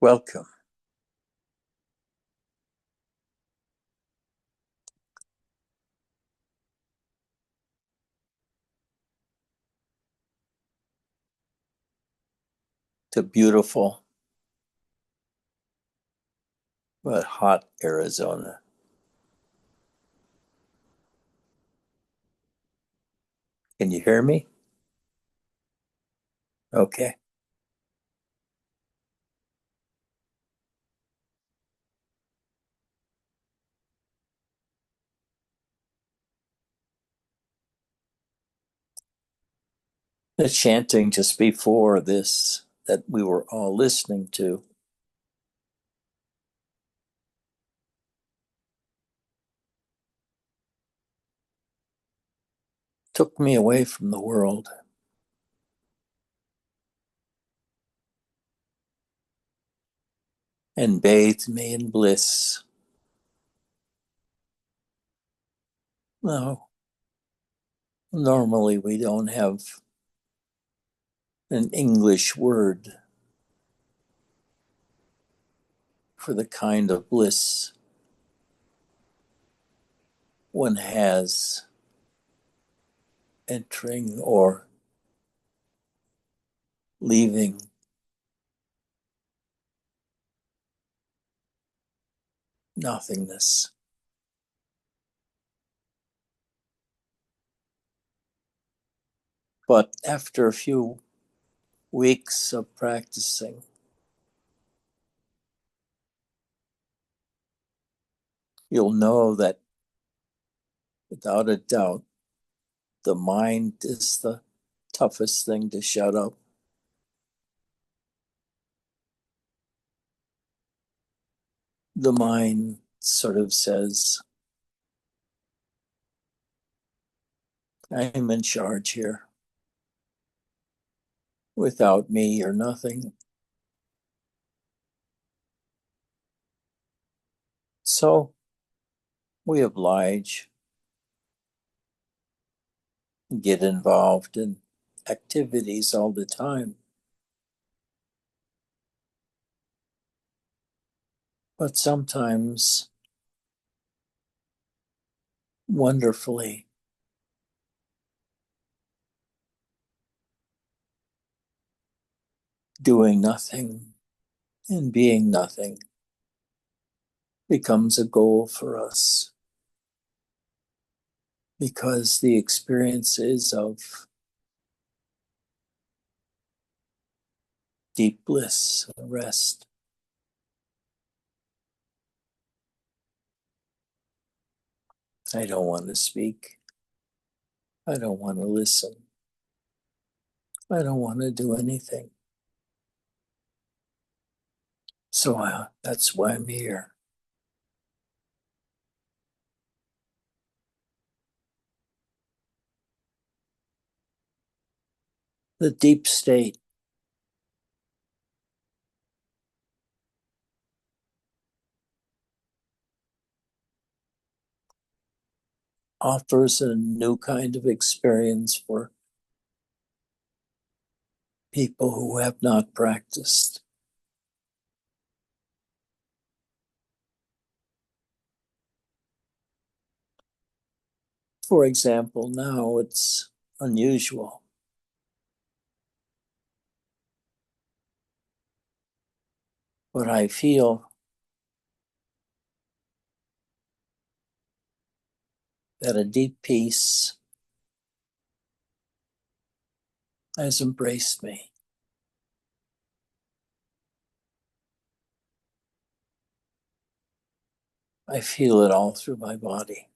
Welcome. To beautiful but hot Arizona. Can you hear me? Okay. The chanting just before this that we were all listening to took me away from the world and bathed me in bliss. Now, normally we don't have an English word for the kind of bliss one has entering or leaving nothingness. But after a few weeks of practicing, you'll know that without a doubt, the mind is the toughest thing to shut up. The mind sort of says, I'm in charge here. Without me, you're nothing. So we oblige, get involved in activities all the time. But sometimes, wonderfully, doing nothing and being nothing becomes a goal for us, because the experiences of deep bliss and rest I don't want to speak. I don't want to listen. I don't want to do anything. So that's why I'm here. The deep state offers a new kind of experience for people who have not practiced. For example, now it's unusual, but I feel that a deep peace has embraced me. I feel it all through my body.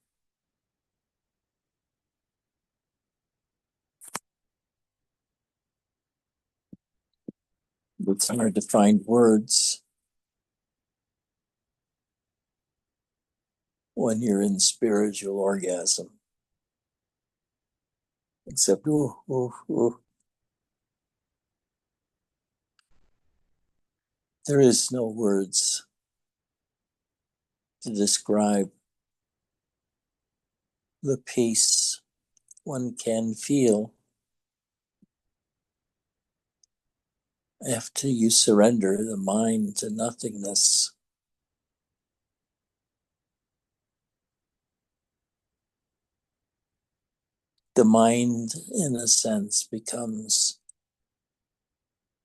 It's hard to find words when you're in spiritual orgasm, except, ooh, ooh, ooh. There is no words to describe the peace one can feel After you surrender the mind to nothingness, the mind, in a sense, becomes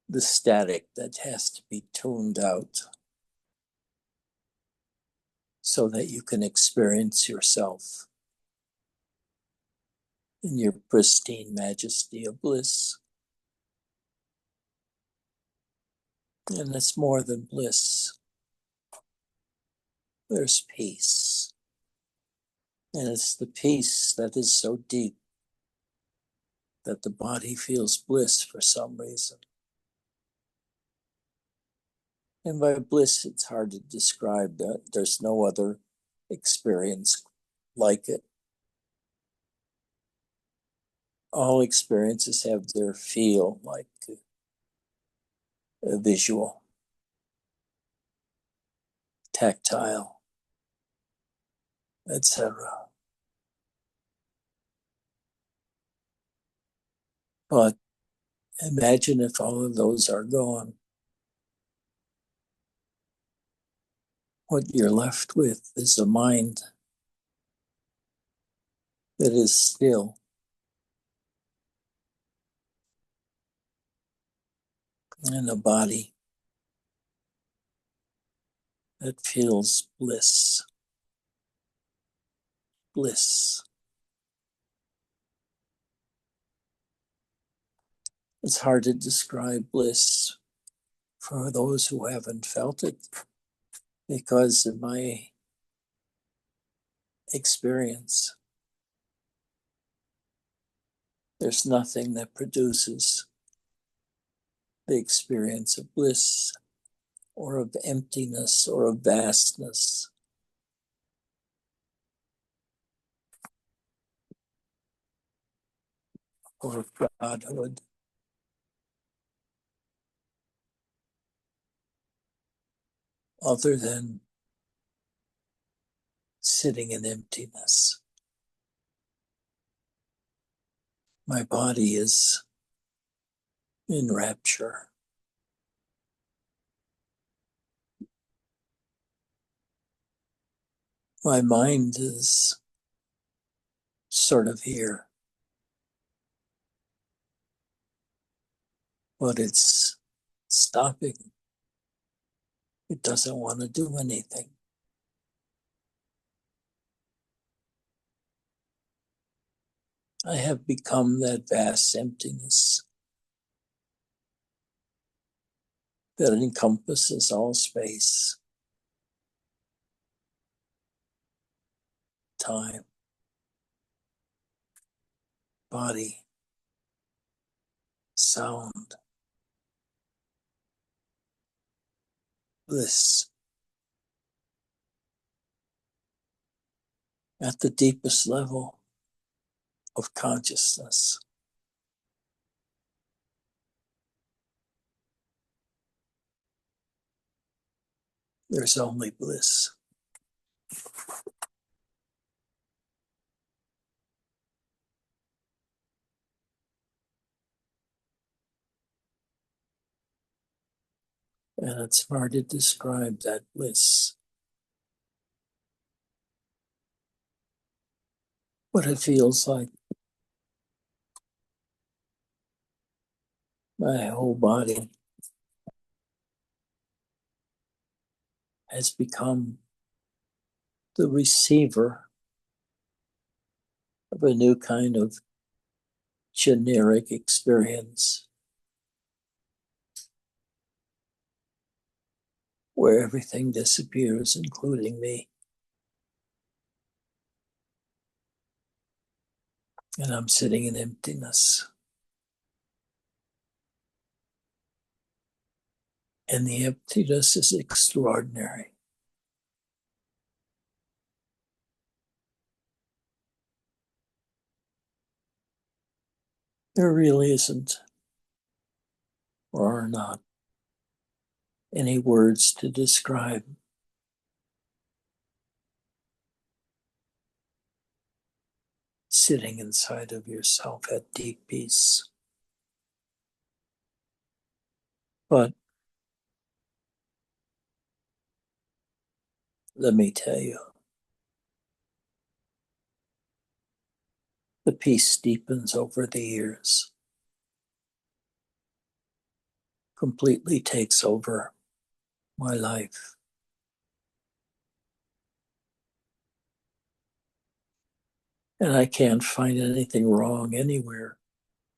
the static that has to be tuned out so that you can experience yourself in your pristine majesty of bliss. And it's more than bliss. There's peace. And it's the peace that is so deep that the body feels bliss for some reason. And by bliss, it's hard to describe that. There's no other experience like it. All experiences have their feel, like a visual, tactile, etc. But imagine if all of those are gone. What you're left with is a mind that is still, and a body that feels bliss. Bliss. It's hard to describe bliss for those who haven't felt it, because in my experience, there's nothing that produces the experience of bliss or of emptiness or of vastness or of godhood other than sitting in emptiness. My body is in rapture. My mind is sort of here, but it's stopping. It doesn't want to do anything. I have become that vast emptiness that encompasses all space, time, body, sound, bliss. At the deepest level of consciousness, there's only bliss. And it's hard to describe that bliss. What it feels like. My whole body has become the receiver of a new kind of generic experience where everything disappears, including me. And I'm sitting in emptiness. And the emptiness is extraordinary. There really isn't, or are not, any words to describe sitting inside of yourself at deep peace. But let me tell you, the peace deepens over the years, completely takes over my life. And I can't find anything wrong anywhere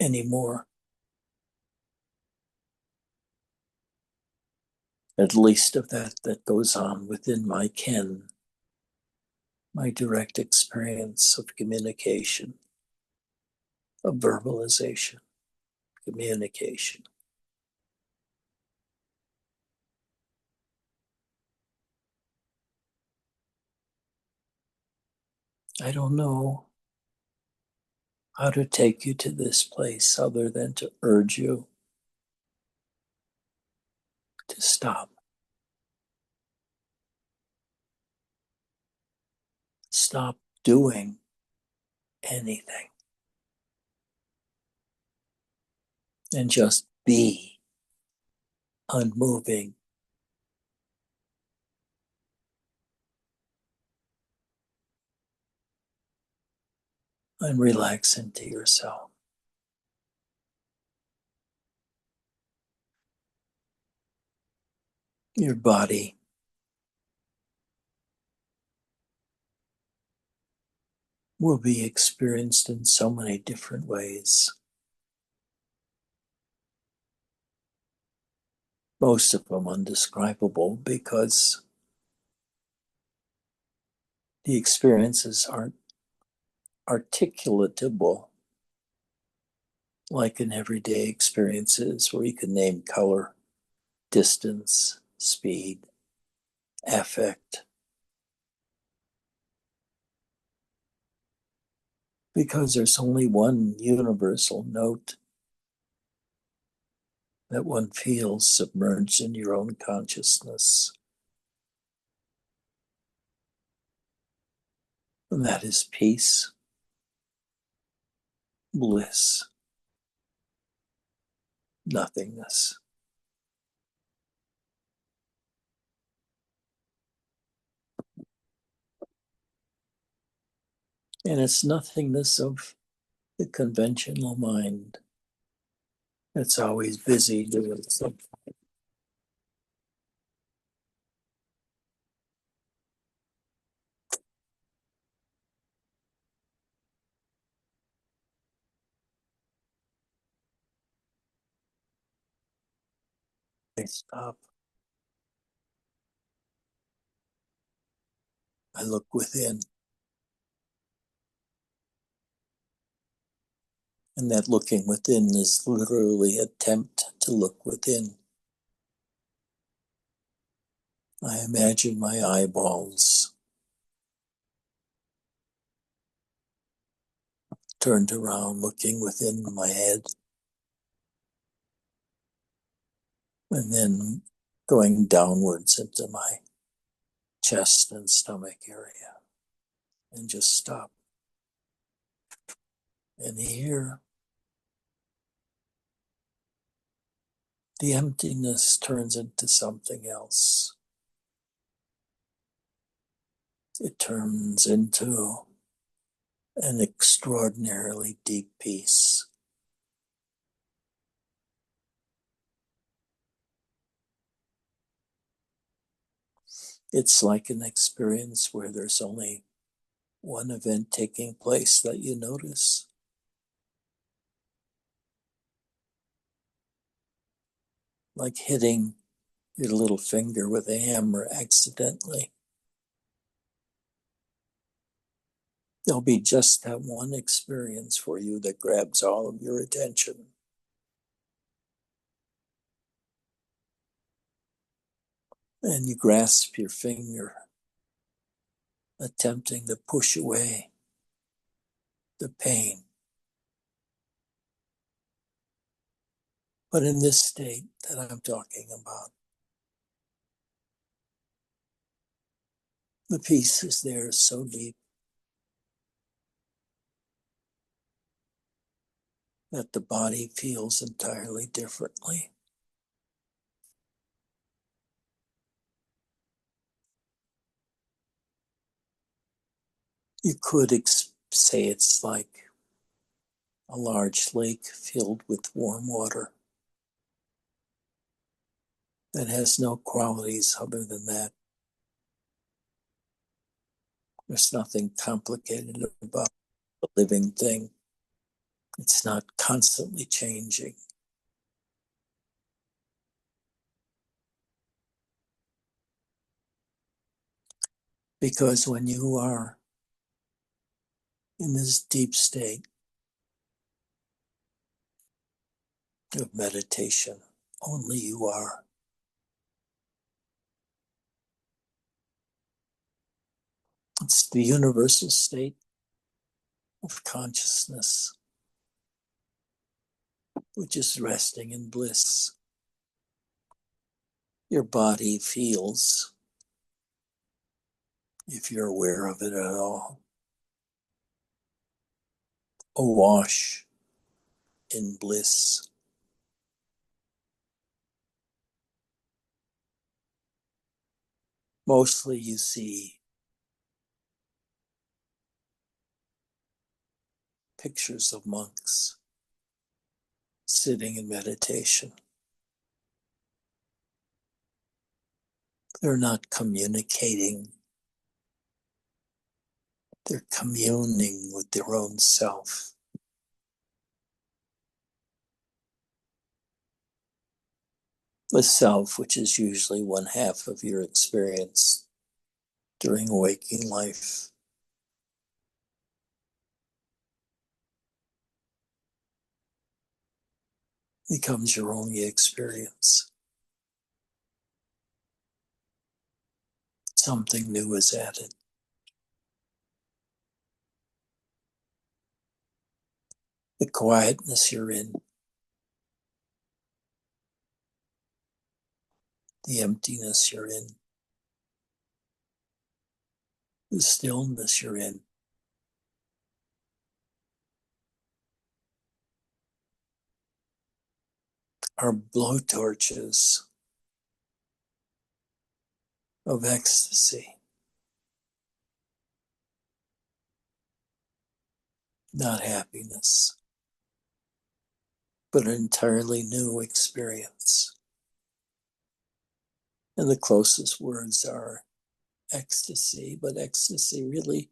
anymore. At least of that goes on within my ken, my direct experience of communication, of verbalization, communication. I don't know how to take you to this place other than to urge you to stop. Stop doing anything and just be unmoving and relax into yourself. Your body will be experienced in so many different ways. Most of them undescribable because the experiences aren't articulatable like in everyday experiences where you can name color, distance, speed, affect. Because there's only one universal note that one feels submerged in your own consciousness. And that is peace, bliss, nothingness. And it's nothingness of the conventional mind that's always busy doing something. I stop. I look within. And that looking within is literally attempt to look within. I imagine my eyeballs turned around, looking within my head, and then going downwards into my chest and stomach area, and just stop. And here, the emptiness turns into something else. It turns into an extraordinarily deep peace. It's like an experience where there's only one event taking place that you notice. Like hitting your little finger with a hammer accidentally. There'll be just that one experience for you that grabs all of your attention. And you grasp your finger, attempting to push away the pain. But in this state that I'm talking about, the peace is there so deep that the body feels entirely differently. You could say it's like a large lake filled with warm water that has no qualities other than that. There's nothing complicated about the living thing. It's not constantly changing. Because when you are in this deep state of meditation, only you are. It's the universal state of consciousness, which is resting in bliss. Your body feels, if you're aware of it at all, awash in bliss. Mostly you see pictures of monks sitting in meditation. They're not communicating. They're communing with their own self. The self, which is usually one half of your experience during waking life. Becomes your only experience. Something new is added. The quietness you're in, the emptiness you're in, the stillness you're in, are blowtorches of ecstasy, not happiness, but an entirely new experience. And the closest words are ecstasy, but ecstasy really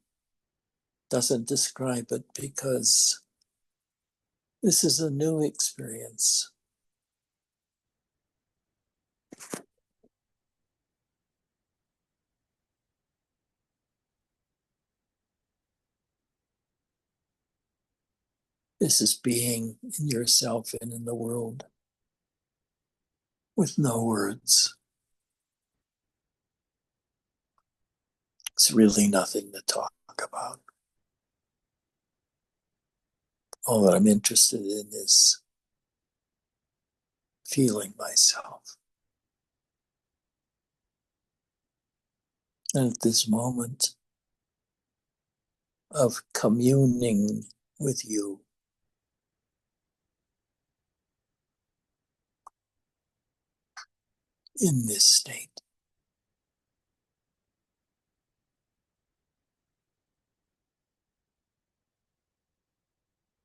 doesn't describe it because this is a new experience. This is being in yourself and in the world with no words. It's really nothing to talk about. All that I'm interested in is feeling myself. And at this moment of communing with you, in this state,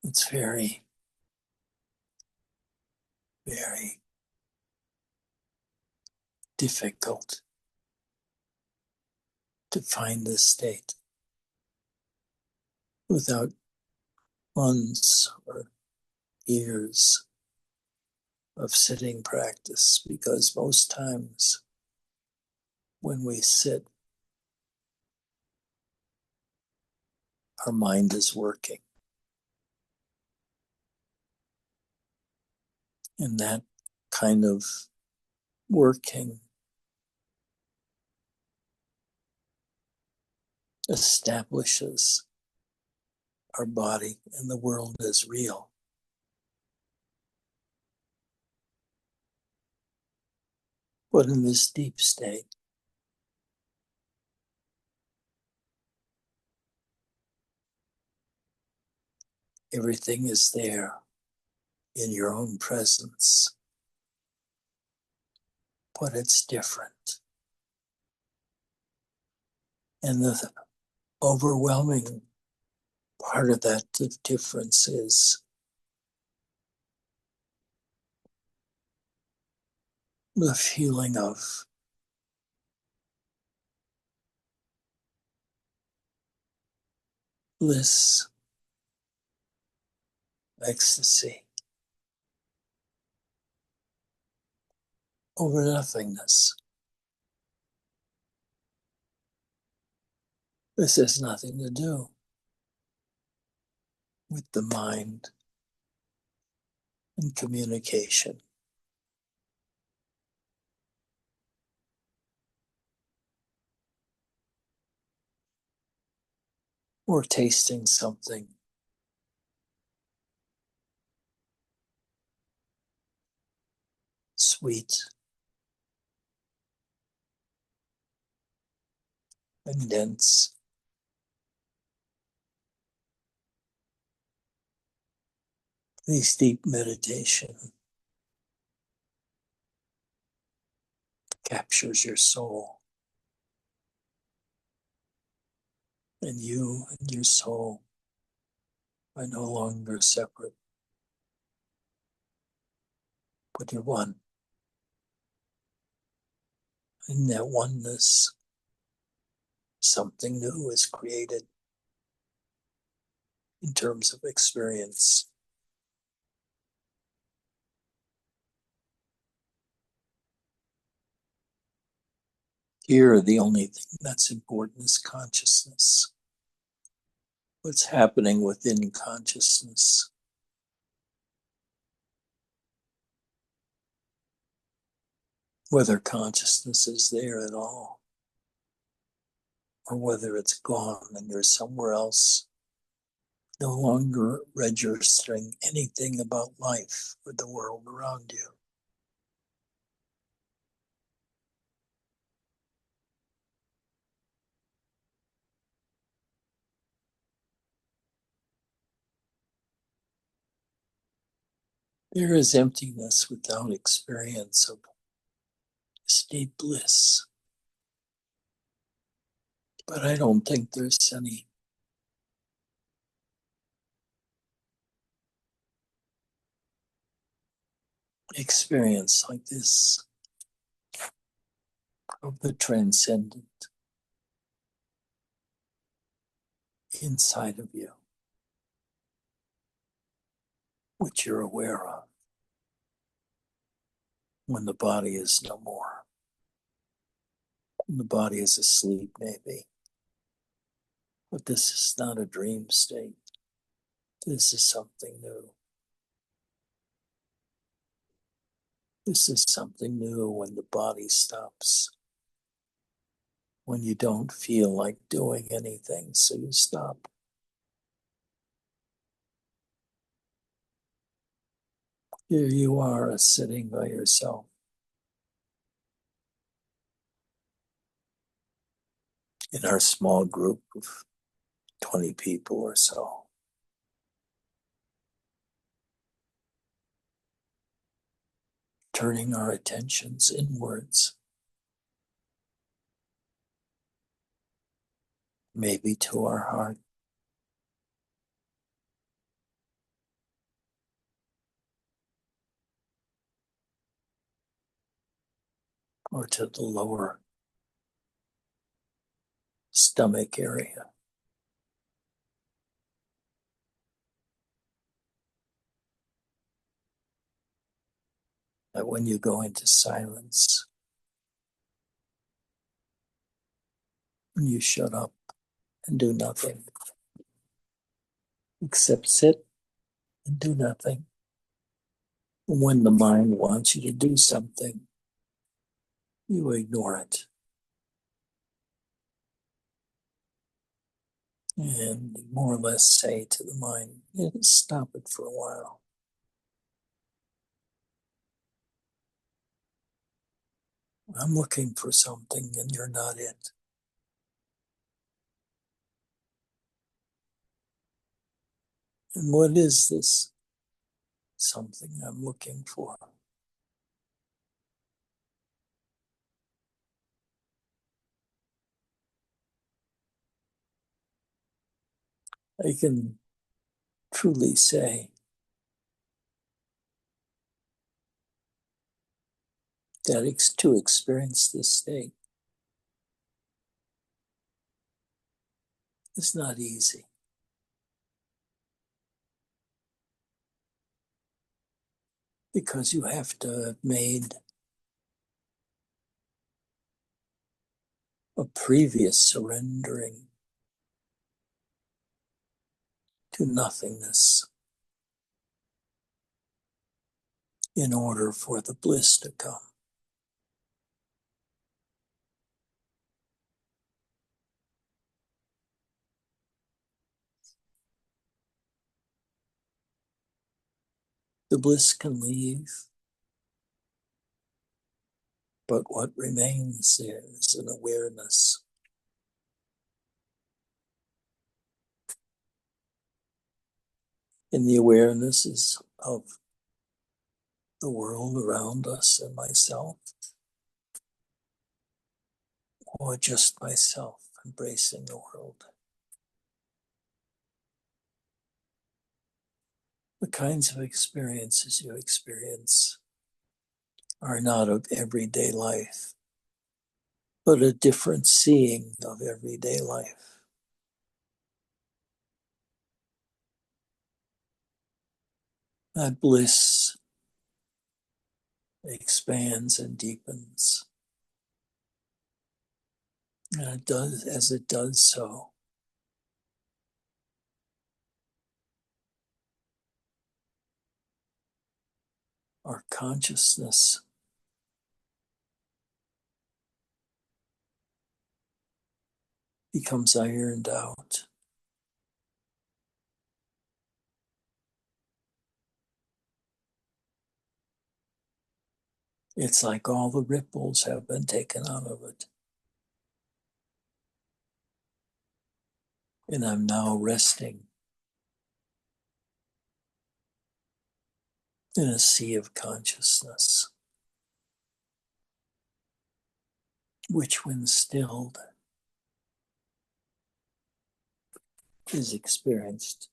it's very, very difficult to find this state without months or years of sitting practice, because most times when we sit, our mind is working. And that kind of working establishes our body and the world as real. But in this deep state, everything is there in your own presence, but it's different. And the overwhelming part of that difference is the feeling of bliss, ecstasy, over nothingness. This has nothing to do with the mind and communication or tasting something sweet and dense. These deep meditation captures your soul, and you and your soul are no longer separate, but you're one. In that oneness, something new is created in terms of experience. Here, the only thing that's important is consciousness. What's happening within consciousness. Whether consciousness is there at all, or whether it's gone and you're somewhere else, no longer registering anything about life or the world around you. There is emptiness without experience of this deep bliss. But I don't think there's any experience like this of the transcendent inside of you, which you're aware of when the body is no more, when the body is asleep maybe. But this is not a dream state. This is something new. This is something new when the body stops, when you don't feel like doing anything, so you stop. Here you are sitting by yourself in our small group of 20 people or so. Turning our attentions inwards, maybe to our heart, or to the lower stomach area. That when you go into silence, when you shut up and do nothing, except sit and do nothing. When the mind wants you to do something, you ignore it. And more or less say to the mind, stop it for a while. I'm looking for something and you're not it. And what is this something I'm looking for? I can truly say that to experience this state is not easy. Because you have to have made a previous surrendering to nothingness in order for the bliss to come. The bliss can leave, but what remains there is an awareness. And the awareness is of the world around us and myself, or just myself embracing the world. The kinds of experiences you experience are not of everyday life, but a different seeing of everyday life. That bliss expands and deepens. And it does, as it does so, our consciousness becomes ironed out. It's like all the ripples have been taken out of it. And I'm now resting in a sea of consciousness, which, when stilled, is experienced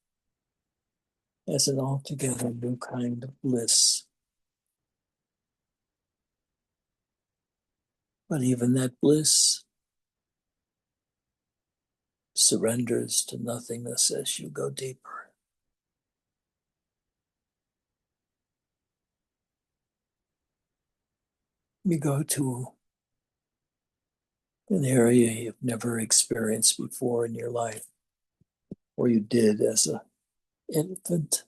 as an altogether new kind of bliss. But even that bliss surrenders to nothingness as you go deeper. You go to an area you've never experienced before in your life, or you did as an infant.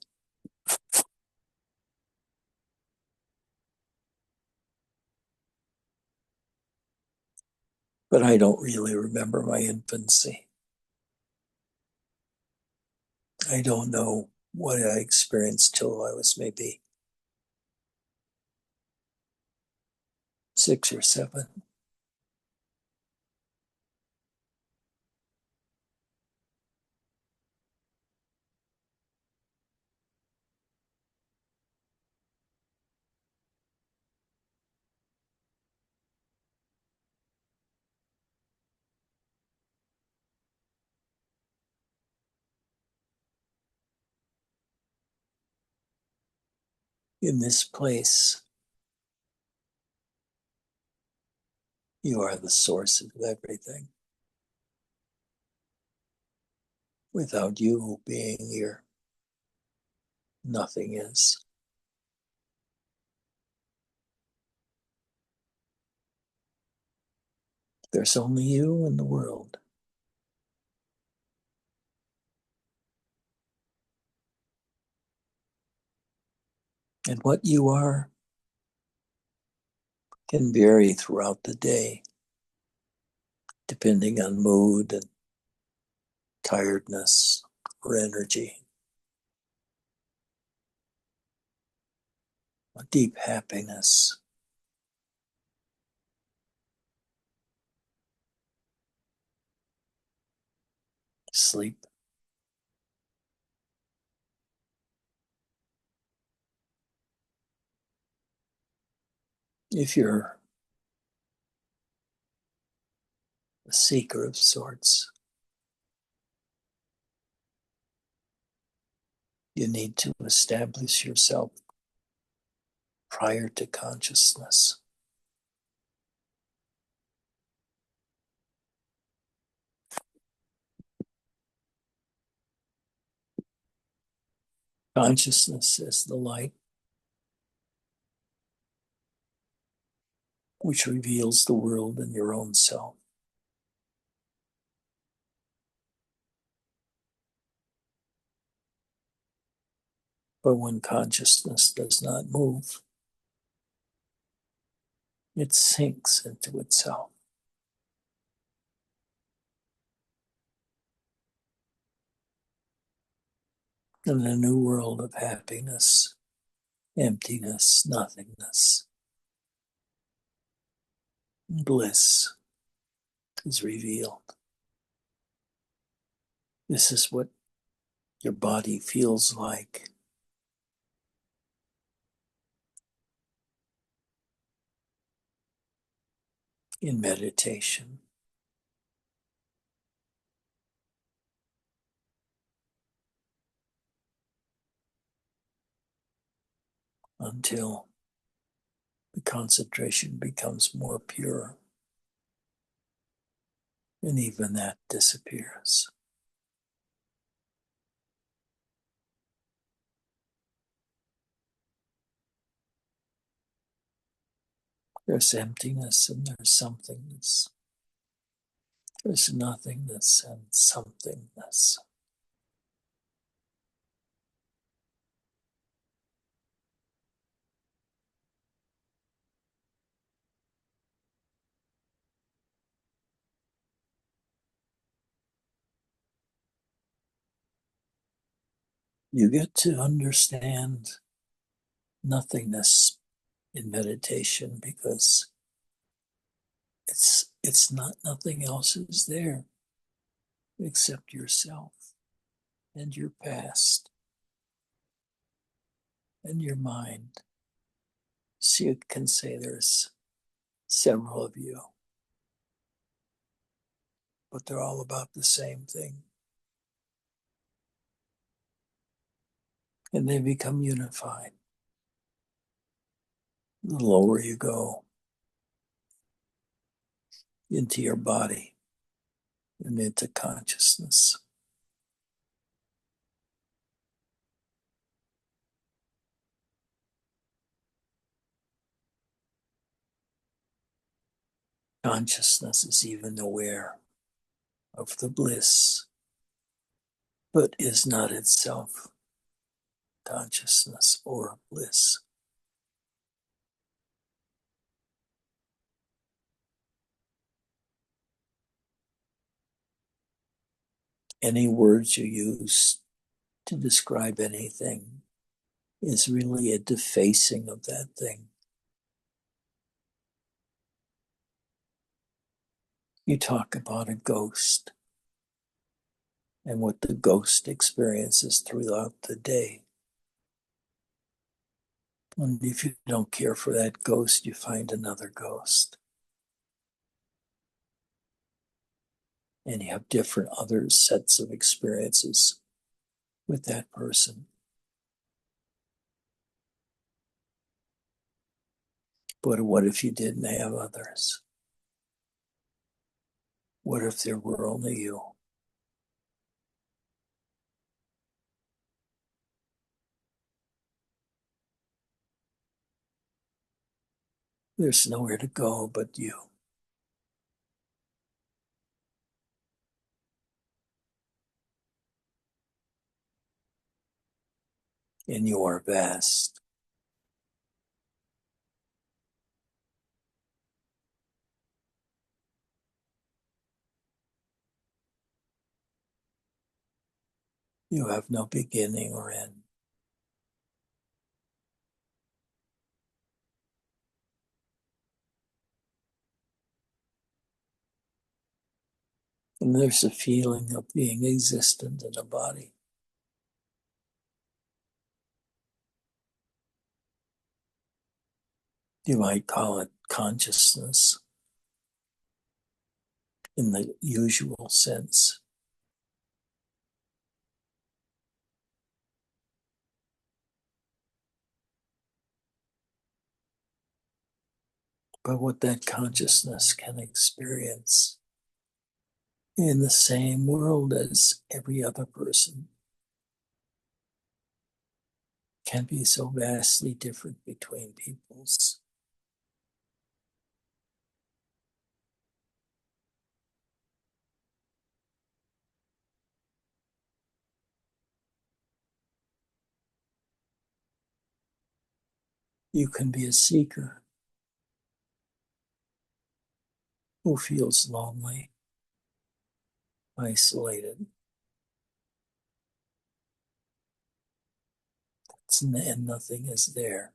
But I don't really remember my infancy. I don't know what I experienced till I was maybe 6 or 7. In this place, you are the source of everything. Without you being here, nothing is. There's only you in the world. And what you are can vary throughout the day, depending on mood and tiredness or energy, a deep happiness, sleep. If you're a seeker of sorts, You need to establish yourself prior to consciousness. Consciousness is the light which reveals the world in your own self. But when consciousness does not move, it sinks into itself. In a new world of happiness, emptiness, nothingness, bliss is revealed. This is what your body feels like in meditation. Until the concentration becomes more pure, and even that disappears. There's emptiness and there's somethingness. There's nothingness and somethingness. You get to understand nothingness in meditation because it's not, nothing else is there except yourself and your past and your mind. So you can say there's several of you, but they're all about the same thing. And they become unified. The lower you go into your body and into consciousness, consciousness is even aware of the bliss, but is not itself consciousness or bliss. Any words you use to describe anything is really a defacing of that thing. You talk about a ghost and what the ghost experiences throughout the day. And if you don't care for that ghost, you find another ghost. And you have different other sets of experiences with that person. But what if you didn't have others? What if there were only you? There's nowhere to go but you. And you are vast. You have no beginning or end. And there's a feeling of being existent in a body. You might call it consciousness in the usual sense. but what that consciousness can experience in the same world as every other person can be so vastly different between peoples. You can be a seeker who feels lonely, isolated, and nothing is there.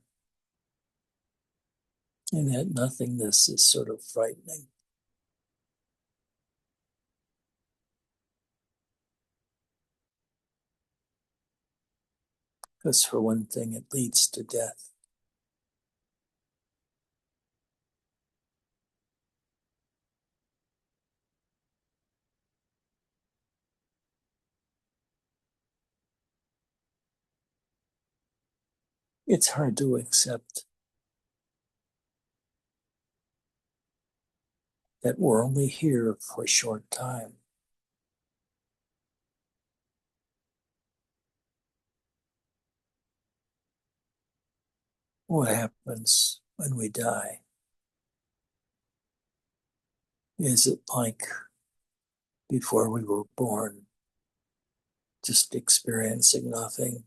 And that nothingness is sort of frightening. Because for one thing, it leads to death. It's hard to accept that we're only here for a short time. What happens when we die? Is it like before we were born, just experiencing nothing?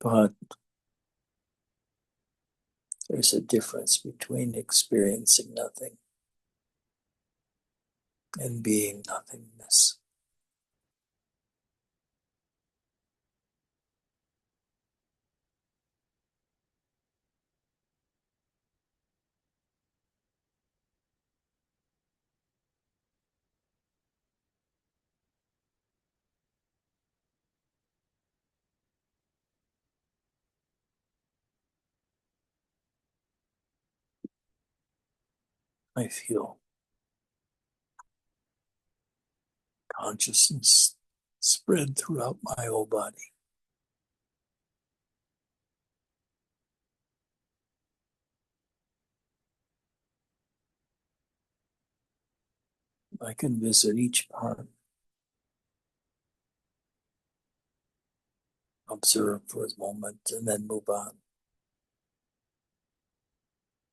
But there's a difference between experiencing nothing and being nothingness. I feel consciousness spread throughout my whole body. I can visit each part, observe for a moment, and then move on.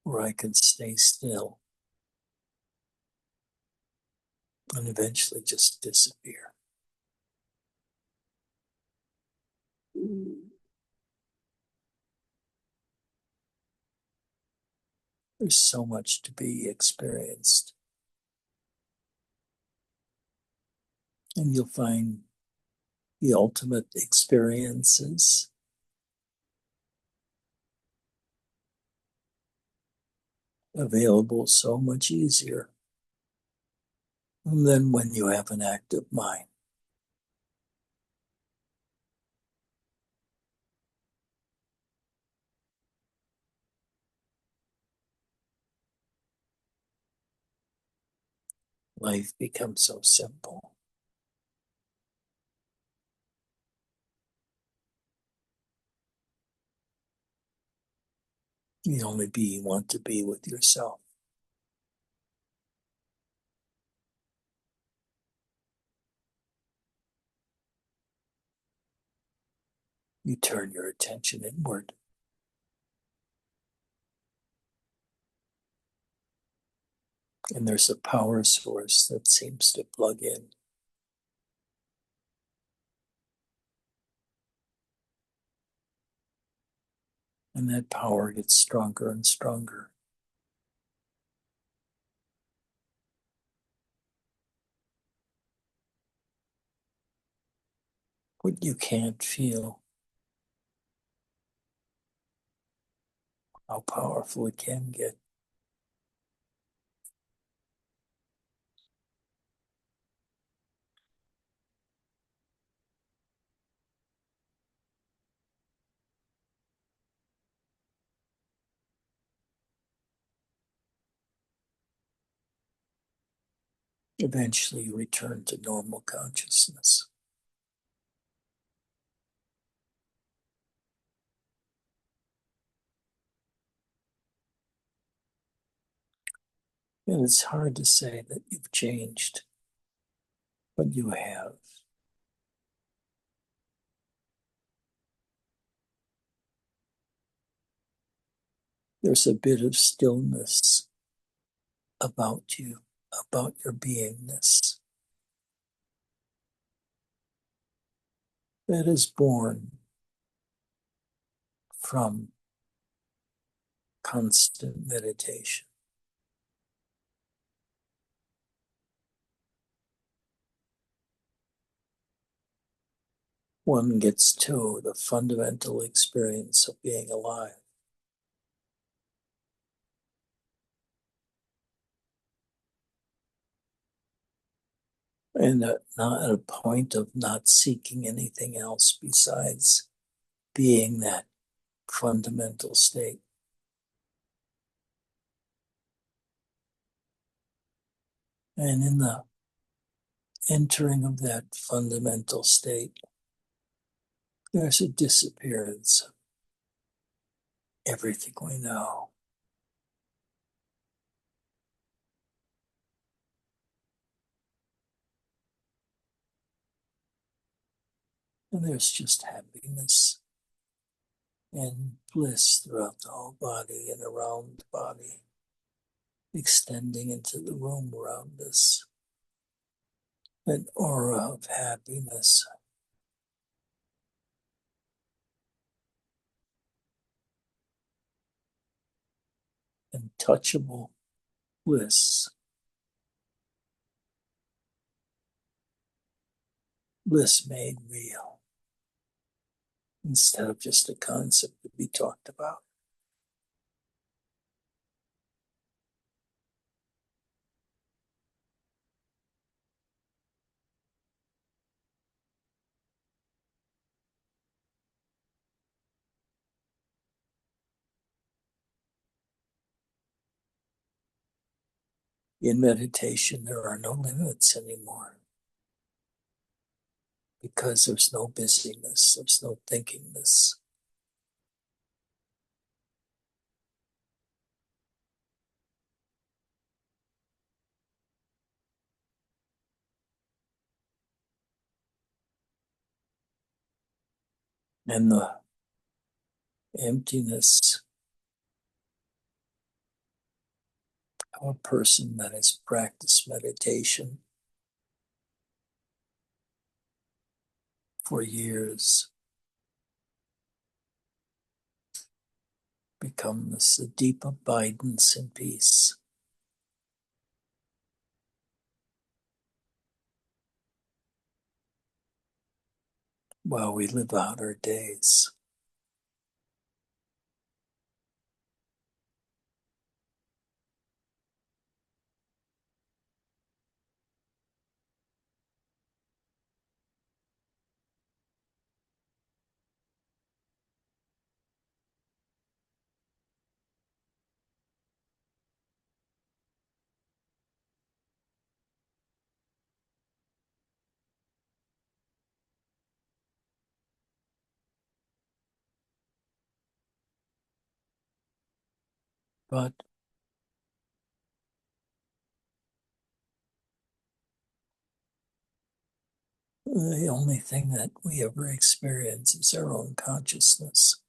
Or I can stay still and eventually just disappear. There's so much to be experienced. And you'll find the ultimate experiences available so much easier than when you have an active mind. Life becomes so simple. You only want to be with yourself. You turn your attention inward. And there's a power source that seems to plug in. And that power gets stronger and stronger. But you can't feel how powerful it can get. Eventually you return to normal consciousness. And it's hard to say that you've changed, but you have. There's a bit of stillness about you, about your beingness, that is born from constant meditation. One gets to the fundamental experience of being alive. And not at a point of not seeking anything else besides being that fundamental state. And in the entering of that fundamental state, there's a disappearance of everything we know. And there's just happiness and bliss throughout the whole body and around the body, extending into the room around us. An aura of happiness, untouchable bliss, bliss made real, instead of just a concept to be talked about. In meditation, there are no limits anymore because there's no busyness, there's no thinkingness. And the emptiness of a person that has practiced meditation for years becomes a deep abidance and peace while we live out our days. But the only thing that we ever experience is our own consciousness.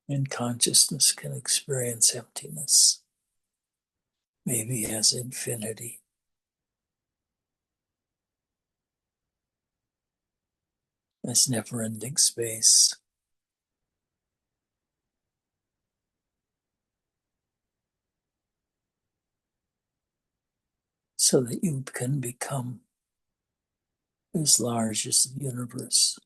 And consciousness can experience emptiness, maybe as infinity, as never ending space. So that you can become as large as the universe.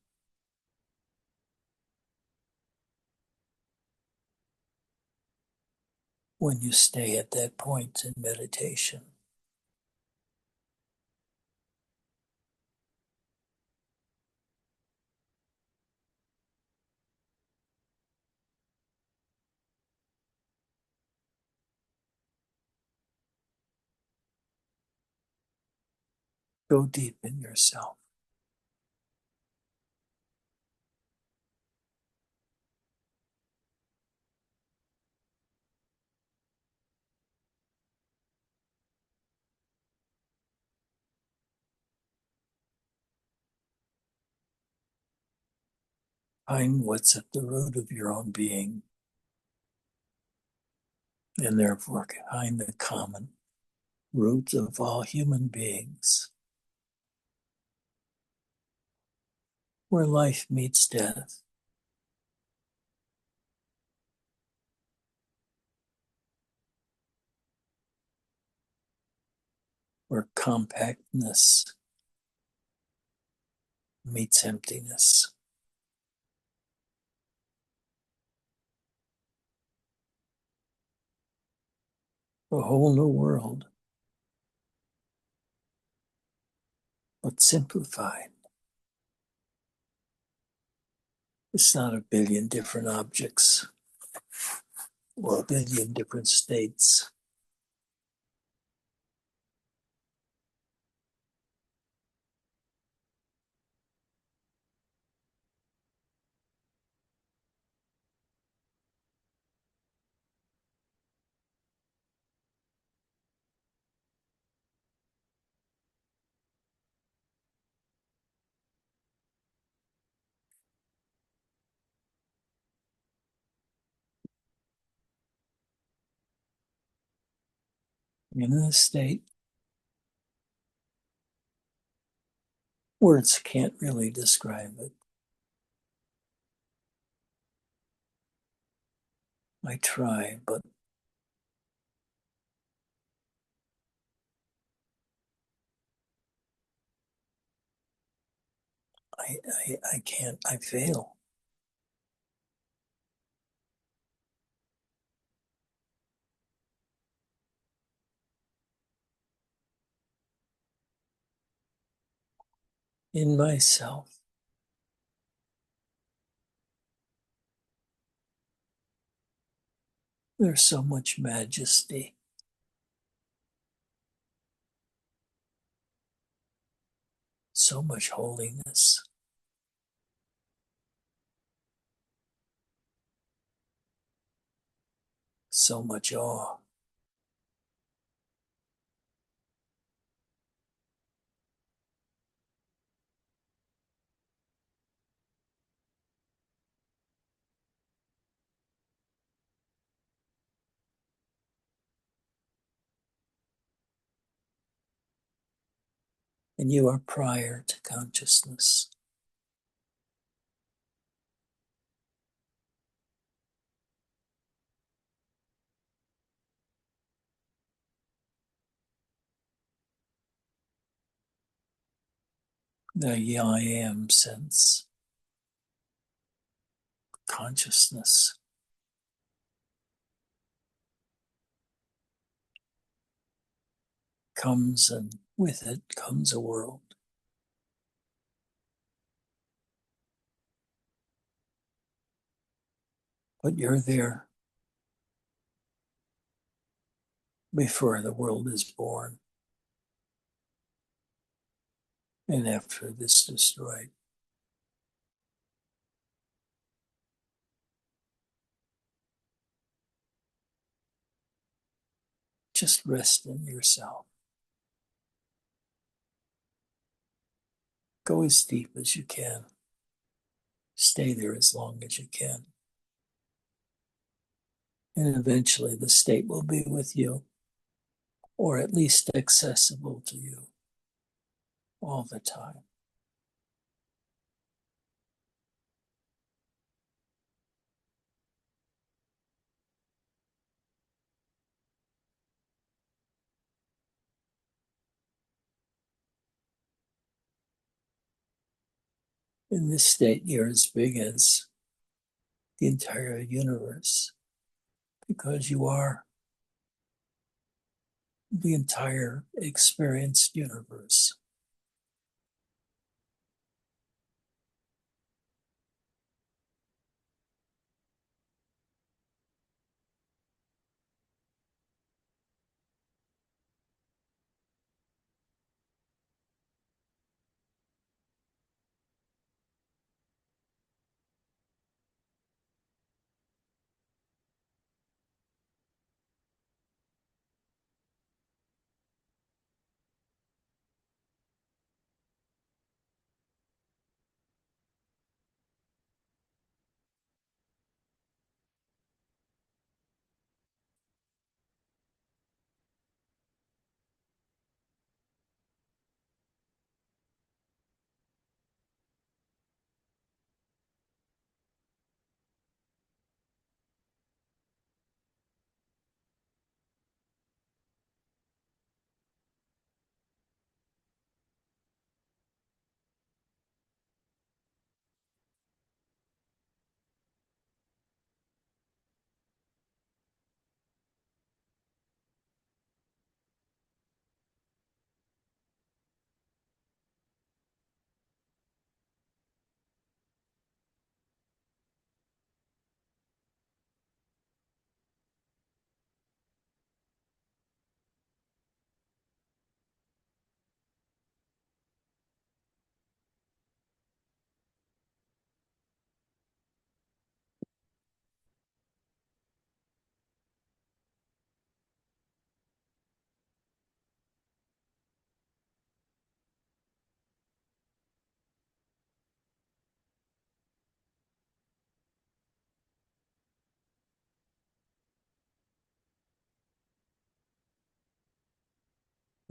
When you stay at that point in meditation. Go deep in yourself. Find what's at the root of your own being, and therefore find the common root of all human beings, where life meets death, where compactness meets emptiness. A whole new world, but simplified. It's not a billion different objects or a billion different states. In a state, words can't really describe it. I try, but I can't, I fail. In myself, there's so much majesty, so much holiness, so much awe. And you are prior to consciousness. The I am sense, consciousness, comes, and with it comes a world. But you're there before the world is born and after it is destroyed. Just rest in yourself. Go as deep as you can. Stay there as long as you can. And eventually the state will be with you, or at least accessible to you all the time. In this state, you're as big as the entire universe, because you are the entire experienced universe.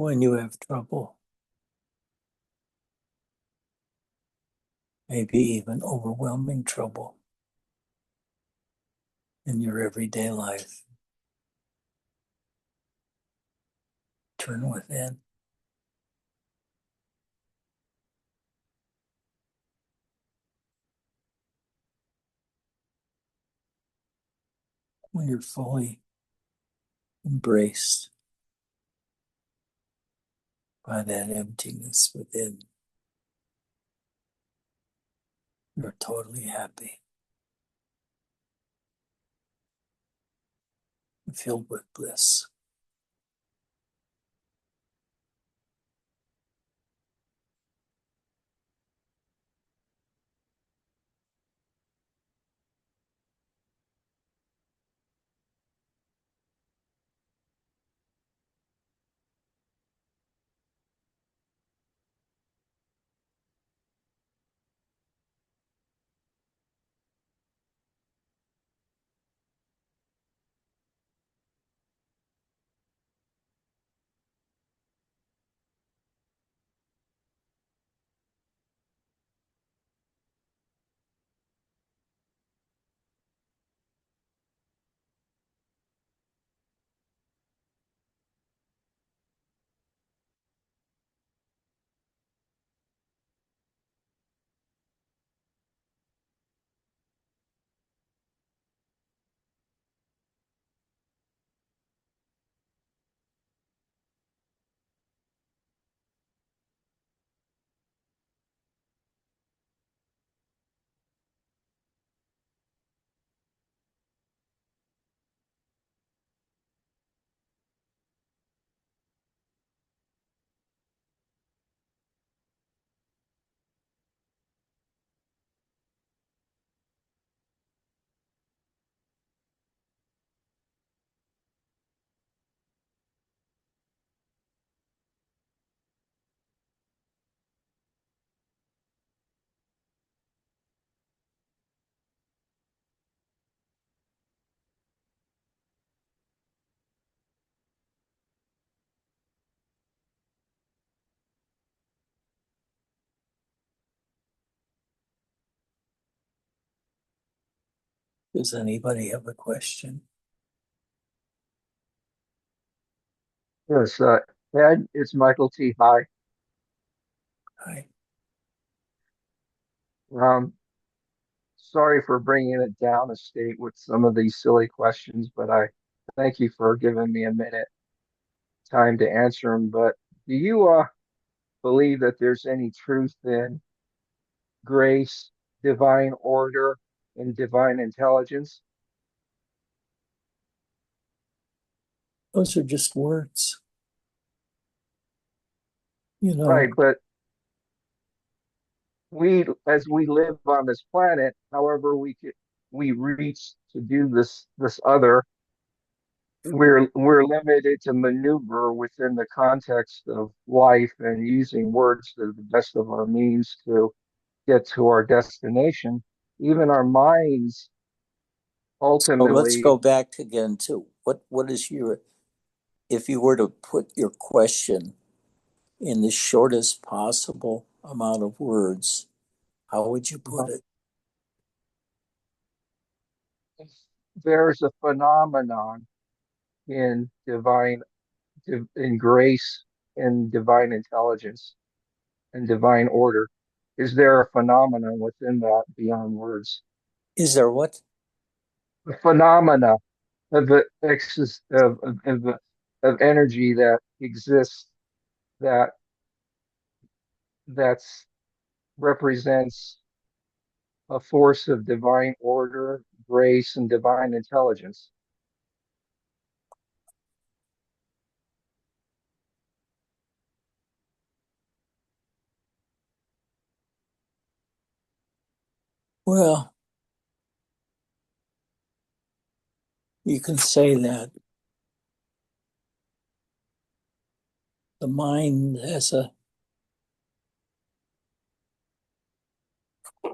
when you have trouble, maybe even overwhelming trouble in your everyday life, turn within. When you're fully embraced by that emptiness within, you're totally happy, filled with bliss. Does anybody have a question? Yes, Ed, it's Michael T. High. Hi. Um, Sorry for bringing it down a state with some of these silly questions, but I thank you for giving me a minute time to answer them. But do you believe that there's any truth in grace, divine order, and divine intelligence? Those are just words. You know, Right, but as we live on this planet, however we reach to do this other, we're limited to maneuver within the context of life and using words to the best of our means to get to our destination. Even our minds so let's ultimately, go back again to what is your, if you were to put your question in the shortest possible amount of words, how would you put it? there's a phenomenon in in grace and divine intelligence and divine order. Is there a phenomenon within that beyond words? Is there what? A phenomena of the of energy that exists that that's represents a force of divine order, grace, and divine intelligence. Well, you can say that the mind has a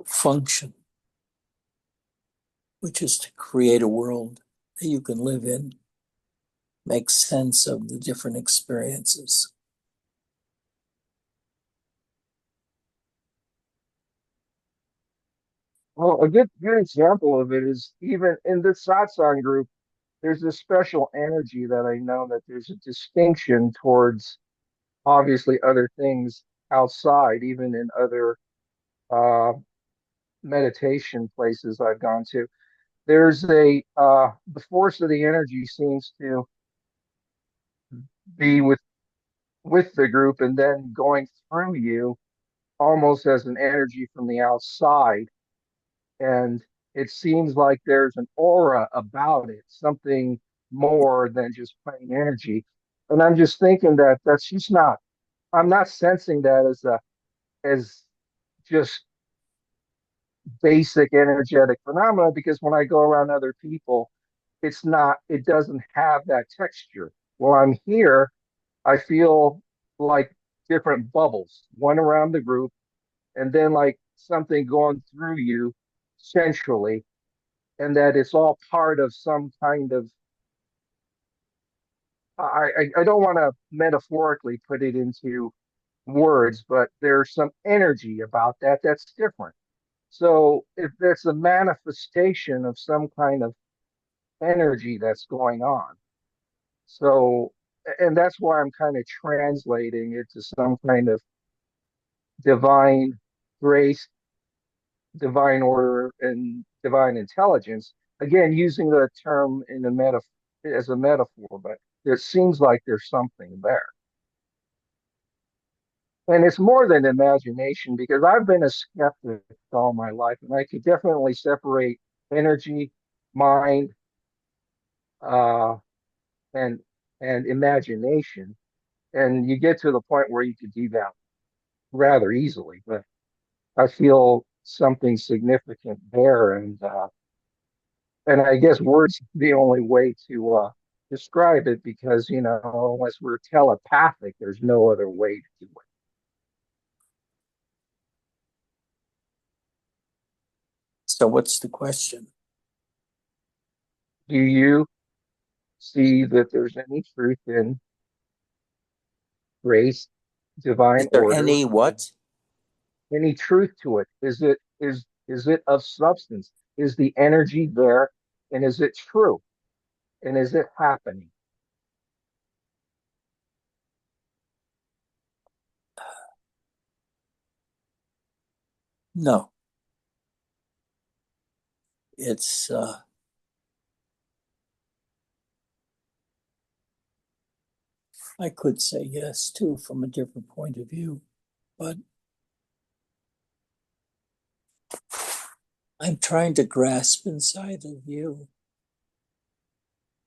function, which is to create a world that you can live in, make sense of the different experiences. Well, a good example of it is even in the satsang group, there's this special energy that I know that there's a distinction towards obviously other things outside, even in other uh, meditation places I've gone to. There's the force of the energy seems to be with the group and then going through you almost as an energy from the outside. And it seems like there's an aura about it, something more than just plain energy. And I'm just thinking that that's just not, I'm not sensing that as just basic energetic phenomena because when I go around other people, it doesn't have that texture. While I'm here, I feel like different bubbles, one around the group, and then like something going through you centrally, and that it's all part of some kind of. I don't want to metaphorically put it into words, but there's some energy about that that's different. So if there's a manifestation of some kind of energy that's going on. So, and that's why I'm kind of translating it to some kind of divine grace, divine order, and divine intelligence. Again, using the term in a as a metaphor, but it seems like there's something there. And it's more than imagination because I've been a skeptic all my life, and I could definitely separate energy, mind, uh, and imagination. And you get to the point where you could do that rather easily. But I feel something significant there, and I guess words are the only way to describe it because unless we're telepathic, there's no other way to do it. So, what's the question? Do you see that there's any truth in grace, Is divine there order, any what? any truth to it? Is it of substance? Is the energy there, and is it true? And is it happening? No. It's, I could say yes too from a different point of view, but I'm trying to grasp inside of you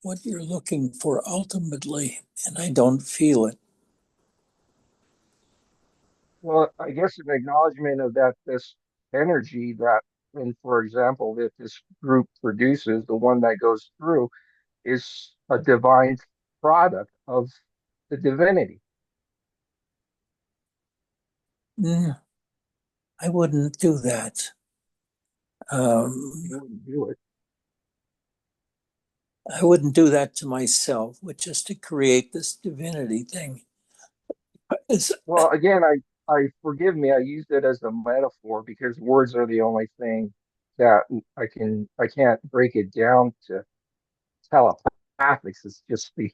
what you're looking for ultimately, and I don't feel it. Well, I guess an acknowledgement of that this energy that, and for example, that this group produces, the one that goes through, is a divine product of the divinity. Mm, I wouldn't do that. You Um, wouldn't do it. I wouldn't do that to myself, which is to create this divinity thing. It's, Well, again, I forgive me, I used it as a metaphor because words are the only thing that I can't break it down to telepathics. It's just the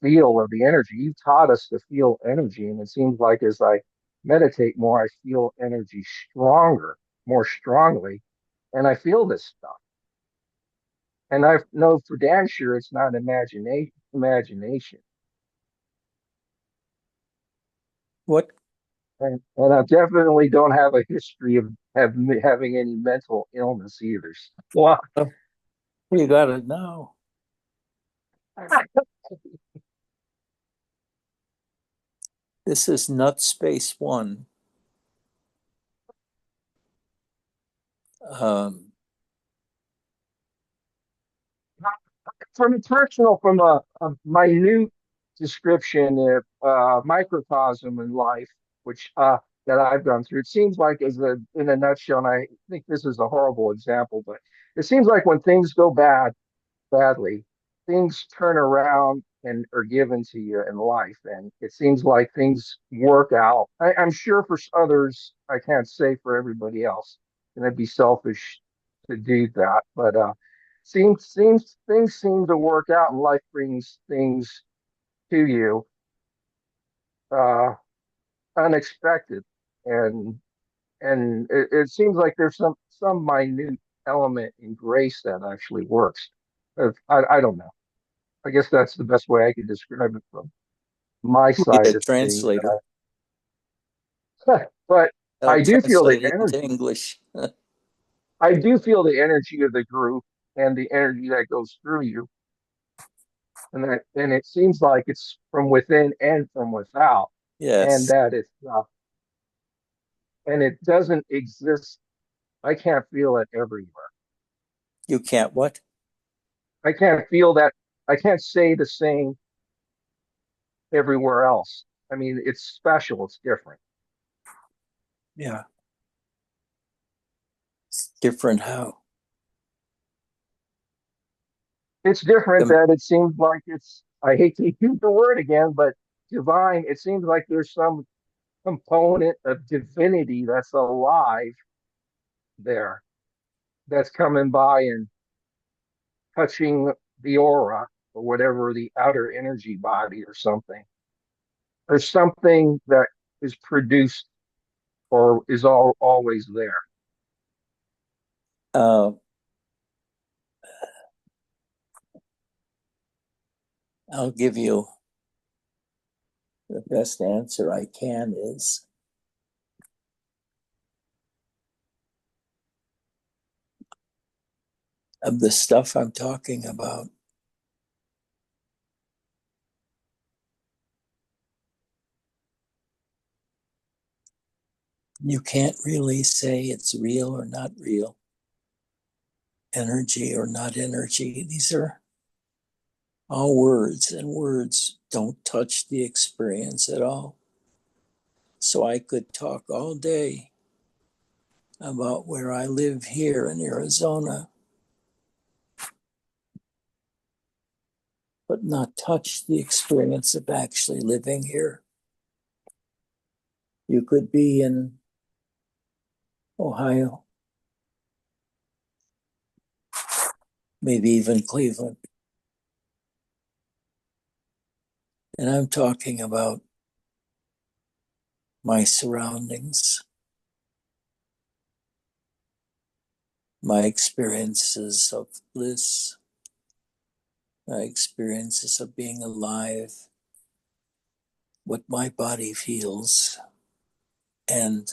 feel of the energy. You taught us to feel energy, and it seems like as I meditate more, I feel energy more strongly, and I feel this stuff. And I know for damn sure it's not imagination. what And I definitely don't have a history of having any mental illness either. Well, you got it now. This is Nut Space One. Um, from a minute description of microcosm in life, which that I've gone through, it seems like in a nutshell, and I think this is a horrible example, but it seems like when things go badly, things turn around and are given to you in life, and it seems like things work out. I'm sure for others, I can't say for everybody else, and it'd be selfish to do that. But seems things seem to work out, and life brings things to you uh, unexpected, and it seems like there's some minute element in grace that actually works. I don't know. I guess that's the best way I could describe it from my Get side a of things. translator. But I'll I do feel the translate it into energy. English. I do feel the energy of the group and the energy that goes through you, and it seems like it's from within and from without, and Yes, that it's and it doesn't exist. I can't feel it everywhere. you can't what? I can't feel that. I can't say the same everywhere else. I mean, it's special. It's different. Yeah, it's different how. It's different Um, that it seems like it's. I hate to use the word again, but divine. It seems like there's some component of divinity that's alive there, that's coming by and touching the aura or whatever the outer energy body or something. There's something that is produced or is always there. uh, I'll give you the best answer I can is of the stuff I'm talking about. You can't really say it's real or not real, energy or not energy. These are all words, and words don't touch the experience at all. So I could talk all day about where I live here in Arizona, but not touch the experience of actually living here. You could be in Ohio, maybe even Cleveland. And I'm talking about my surroundings, my experiences of bliss, my experiences of being alive, what my body feels. And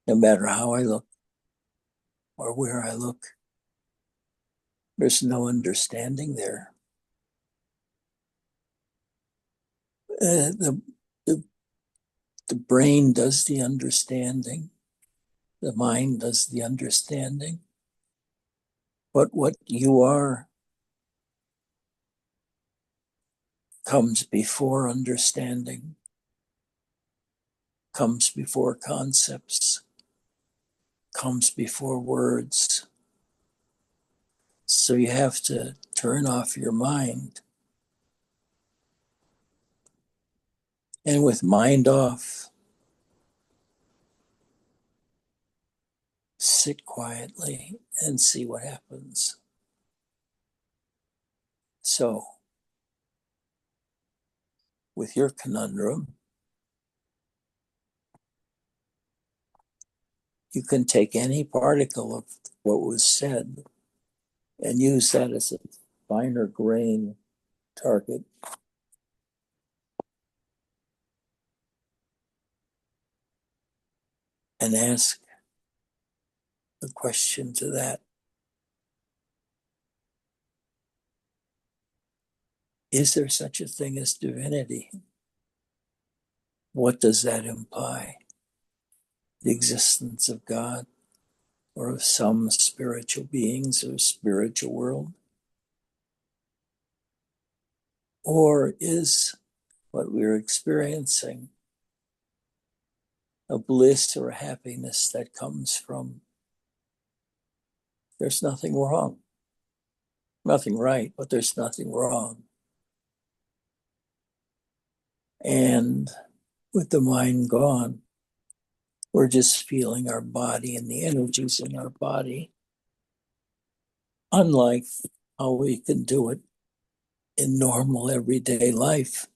no matter how I look or where I look, there's no understanding there. The, the, the brain does the understanding, the mind does the understanding. But what you are comes before understanding, comes before concepts, comes before words. So you have to turn off your mind. And with mind off, sit quietly and see what happens. So, with your conundrum, you can take any particle of what was said and use that as a finer grain target and ask the question to that. Is there such a thing as divinity? What does that imply? The existence of God or of some spiritual beings or spiritual world? Or is what we're experiencing a bliss or a happiness that comes from there's nothing wrong? nothing right, but there's nothing wrong. And with the mind gone, we're just feeling our body and the energies in our body, unlike how we can do it in normal everyday life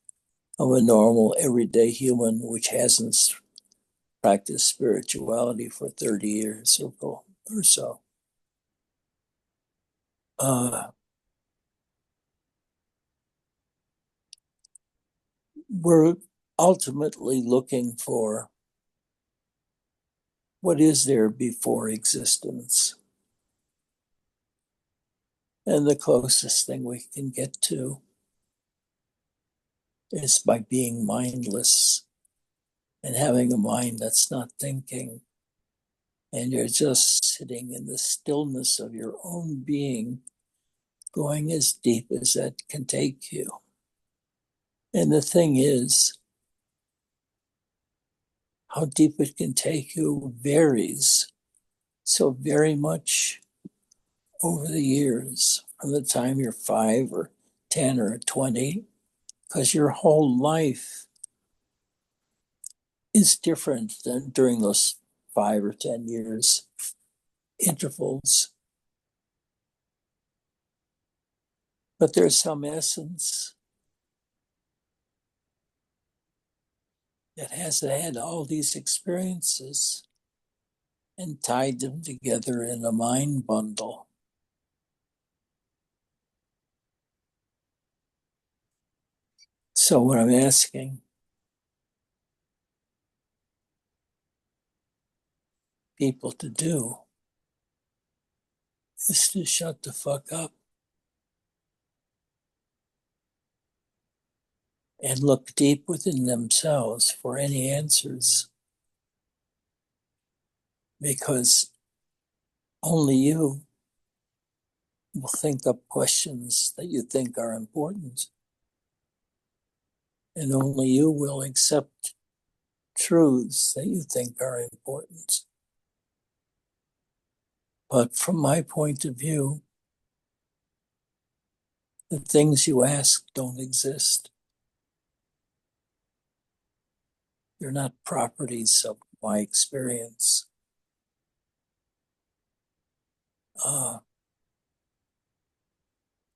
of a normal everyday human which hasn't practiced spirituality for 30 years or so. We're ultimately looking for what is there before existence. And the closest thing we can get to is by being mindless and having a mind that's not thinking. And you're just sitting in the stillness of your own being, going as deep as that can take you. And the thing is, how deep it can take you varies so very much over the years, from the time you're 5 or 10 or 20, because your whole life is different than during those 5 or 10 years intervals. But there's some essence that has had all these experiences and tied them together in a mind bundle. So what I'm asking people to do is to shut the fuck up and look deep within themselves for any answers, because only you will think up questions that you think are important, and only you will accept truths that you think are important. But from my point of view, the things you ask don't exist. They're not properties of my experience.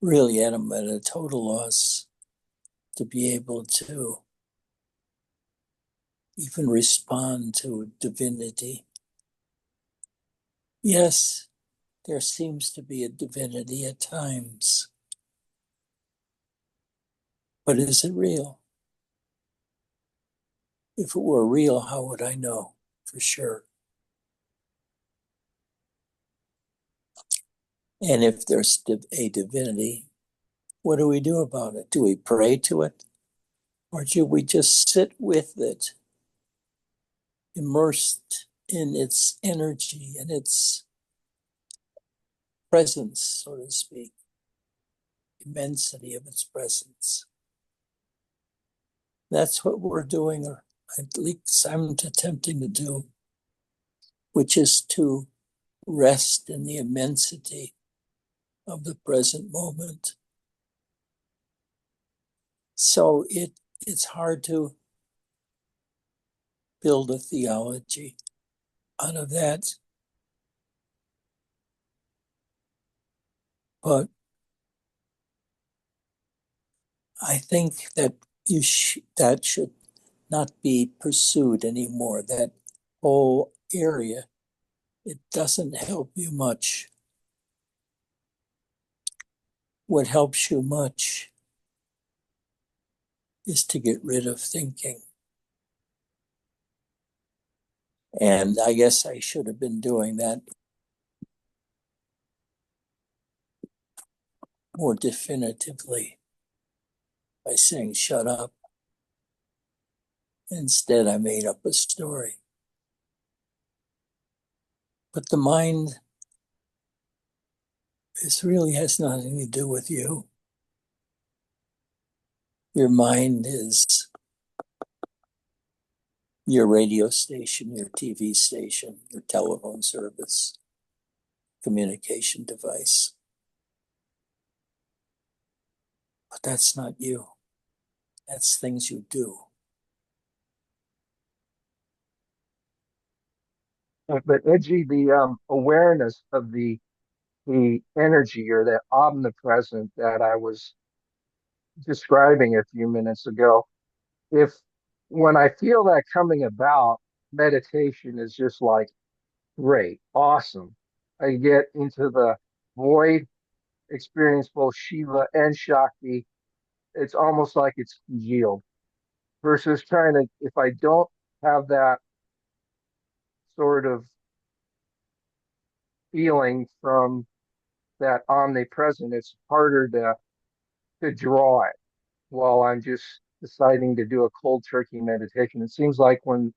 Really, I'm at a total loss to be able to even respond to divinity. Yes, there seems to be a divinity at times, but is it real? If it were real, how would I know for sure? And if there's a divinity, what do we do about it? Do we pray to it? Or do we just sit with it, immersed in its energy and its presence, so to speak, immensity of its presence? That's what we're doing, or at least I'm attempting to do, which is to rest in the immensity of the present moment. So it's hard to build a theology out of that. But I think that that should not be pursued anymore. That whole area, it doesn't help you much. What helps you much is to get rid of thinking. And I guess I should have been doing that more definitively by saying, shut up. Instead, I made up a story. But the mind really has nothing to do with you. Your mind is your radio station, your TV station, your telephone service, communication device. But that's not you. That's things you do. But Edgy, the awareness of the energy or that omnipresent that I was describing a few minutes ago, if when I feel that coming about, meditation is just like great, awesome. I get into the void, experience both Shiva and Shakti. It's almost like it's congealed versus trying to, if I don't have that sort of feeling from that omnipresent, it's harder to draw it while I'm just deciding to do a cold turkey meditation. It seems like when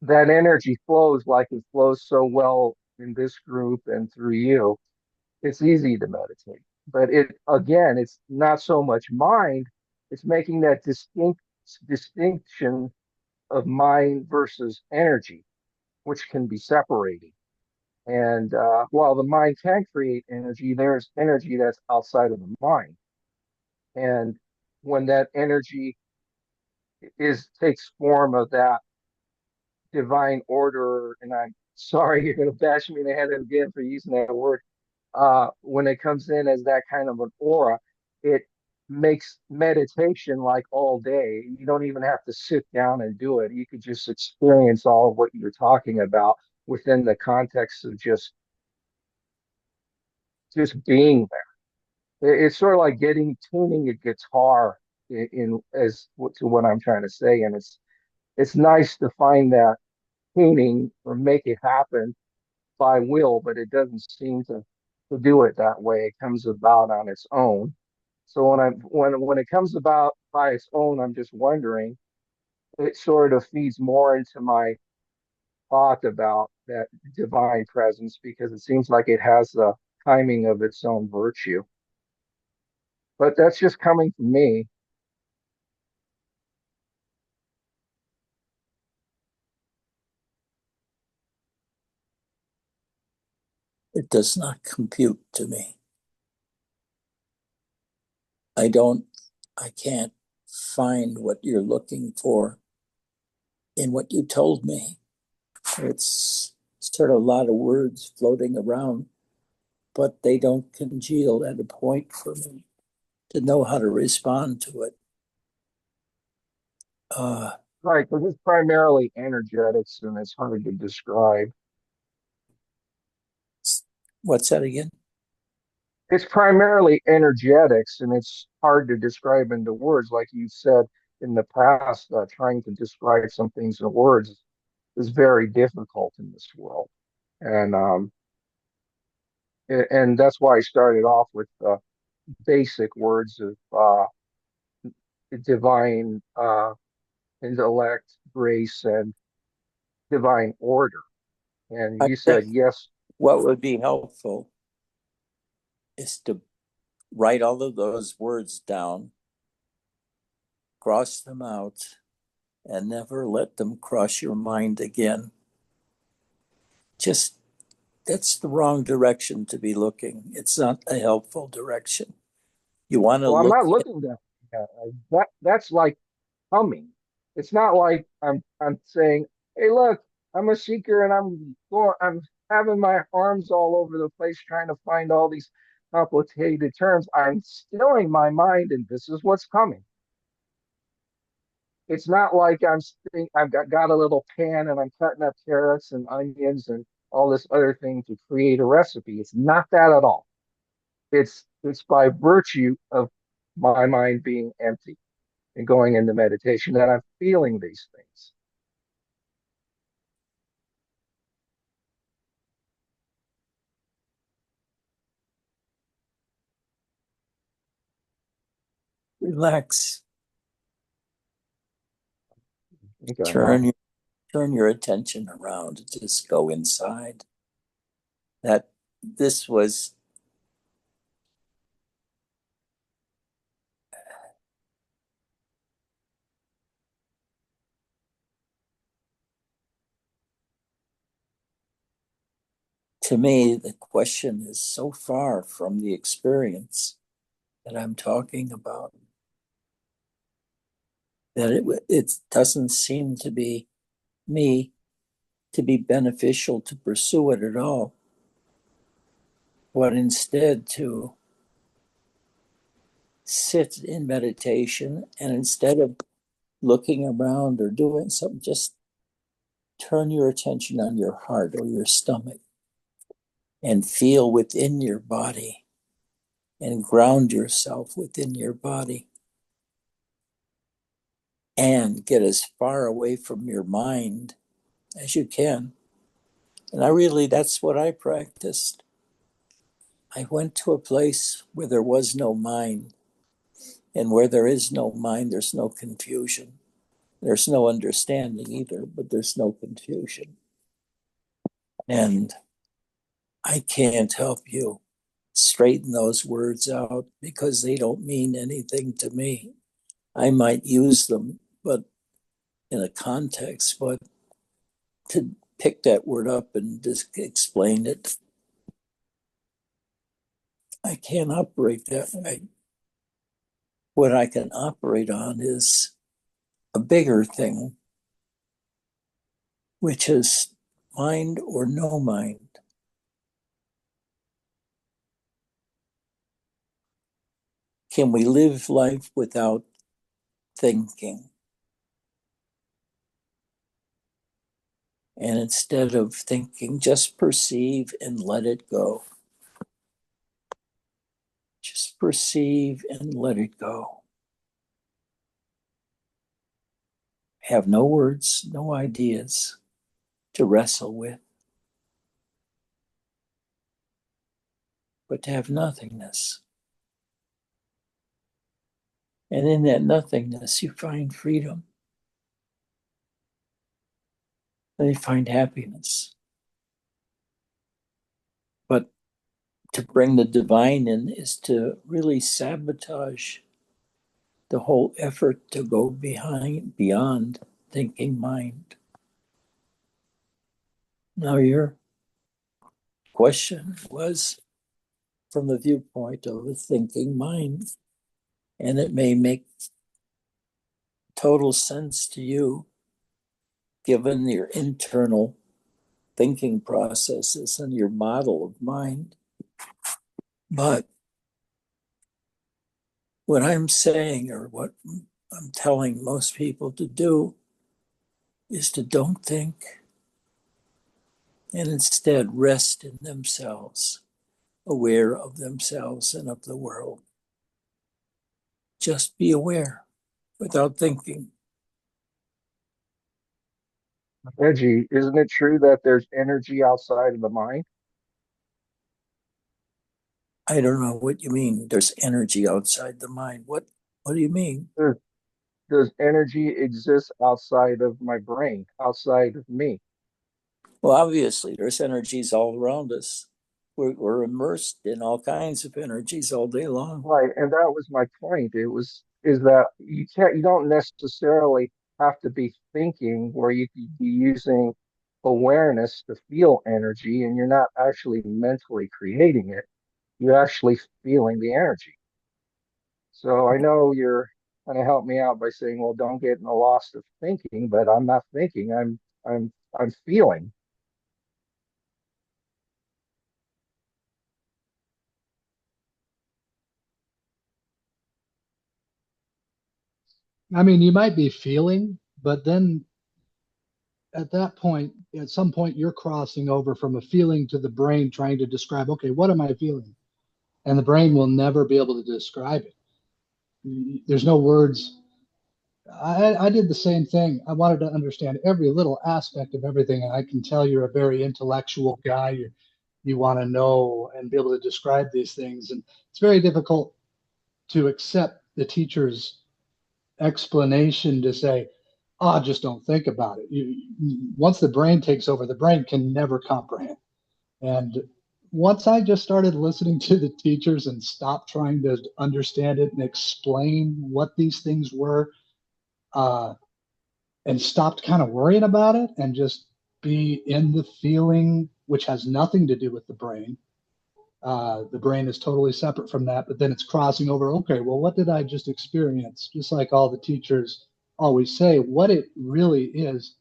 that energy flows like it flows so well in this group and through you, it's easy to meditate. But it again, it's not so much mind, it's making that distinction of mind versus energy, which can be separated. And while the mind can create energy, there's energy that's outside of the mind. And when that energy is takes form of that divine order, and I'm sorry, you're going to bash me in the head again for using that word. When it comes in as that kind of an aura, it makes meditation like all day. You don't even have to sit down and do it. You could just experience all of what you're talking about within the context of just being there. It's sort of like getting tuning a guitar in as to what I'm trying to say, and it's nice to find that tuning or make it happen by will, but it doesn't seem to do it that way. It comes about on its own. So when it comes about by its own, I'm just wondering, it sort of feeds more into my thought about that divine presence because it seems like it has the timing of its own virtue. But that's just coming from me. It does not compute to me. I can't find what you're looking for in what you told me. It's sort of a lot of words floating around, but they don't congeal at a point for me to know how to respond to it. Uh, Right, because it's primarily energetics and it's hard to describe. what's that again? It's primarily energetics and it's hard to describe into words. Like you said in the past, trying to describe some things in words is very difficult in this world. And and that's why I started off with basic words of divine intellect, grace, and divine order. And I you said, think yes, what would be helpful is to write all of those words down, cross them out, and never let them cross your mind again. Just that's the wrong direction to be looking. It's not a helpful direction. You want to well, I'm look not at, looking that's like coming. It's not like I'm saying, hey, look, I'm a seeker and I'm having my arms all over the place trying to find all these complicated terms. I'm stilling my mind and this is what's coming. It's not like I've got a little pan and I'm cutting up carrots and onions and all this other thing to create a recipe. It's not that at all. It's by virtue of my mind being empty and going into meditation that I'm feeling these things. relax, I think I am. turn your, turn your attention around, just go inside. That this was to me, the question is so far from the experience. that I'm talking about, that it doesn't seem to be me to be beneficial to pursue it at all, but instead to sit in meditation, and instead of looking around or doing something, just turn your attention on your heart or your stomach and feel within your body and ground yourself within your body and get as far away from your mind as you can. And that's what I practiced. I went to a place where there was no mind, and where there is no mind, there's no confusion. There's no understanding either, but there's no confusion. And I can't help you straighten those words out because they don't mean anything to me. I might use them, but in a context, but to pick that word up and just explain it, I can't operate that way. What I can operate on is a bigger thing, which is mind or no mind. Can we live life without thinking? And instead of thinking, just perceive and let it go. Just perceive and let it go. Have no words, no ideas to wrestle with, but to have nothingness. And in that nothingness, you find freedom. And you find happiness. But to bring the divine in is to really sabotage the whole effort to go beyond thinking mind. Now, your question was from the viewpoint of a thinking mind, and it may make total sense to you given your internal thinking processes and your model of mind. But what I'm saying, or what I'm telling most people to do, is to don't think and instead rest in themselves, aware of themselves and of the world. Just be aware without thinking. Reggie, isn't it true that there's energy outside of the mind? I don't know what you mean. There's energy outside the mind. What do you mean? There, does energy exist outside of my brain, outside of me? Well, obviously, there's energies all around us. We're immersed in all kinds of energies all day long. Right, and that was my point. Is that you don't necessarily have to be thinking where you could be using awareness to feel energy, and you're not actually mentally creating it. You're actually feeling the energy. So I know you're going to help me out by saying, well, don't get in the lost of thinking, but I'm not thinking. I'm feeling. I mean, you might be feeling, but then at that point, at some point, you're crossing over from a feeling to the brain trying to describe, okay, what am I feeling? And the brain will never be able to describe it. There's no words. I did the same thing. I wanted to understand every little aspect of everything. And I can tell you're a very intellectual guy. You want to know and be able to describe these things. And it's very difficult to accept the teacher's explanation to say, oh, just don't think about it. Once the brain takes over, the brain can never comprehend. And once I just started listening to the teachers and stopped trying to understand it and explain what these things were, uh, and stopped kind of worrying about it and just be in the feeling, which has nothing to do with the brain, The brain is totally separate from that, but then it's crossing over. Okay, well, what did I just experience? Just like all the teachers always say, what it really is,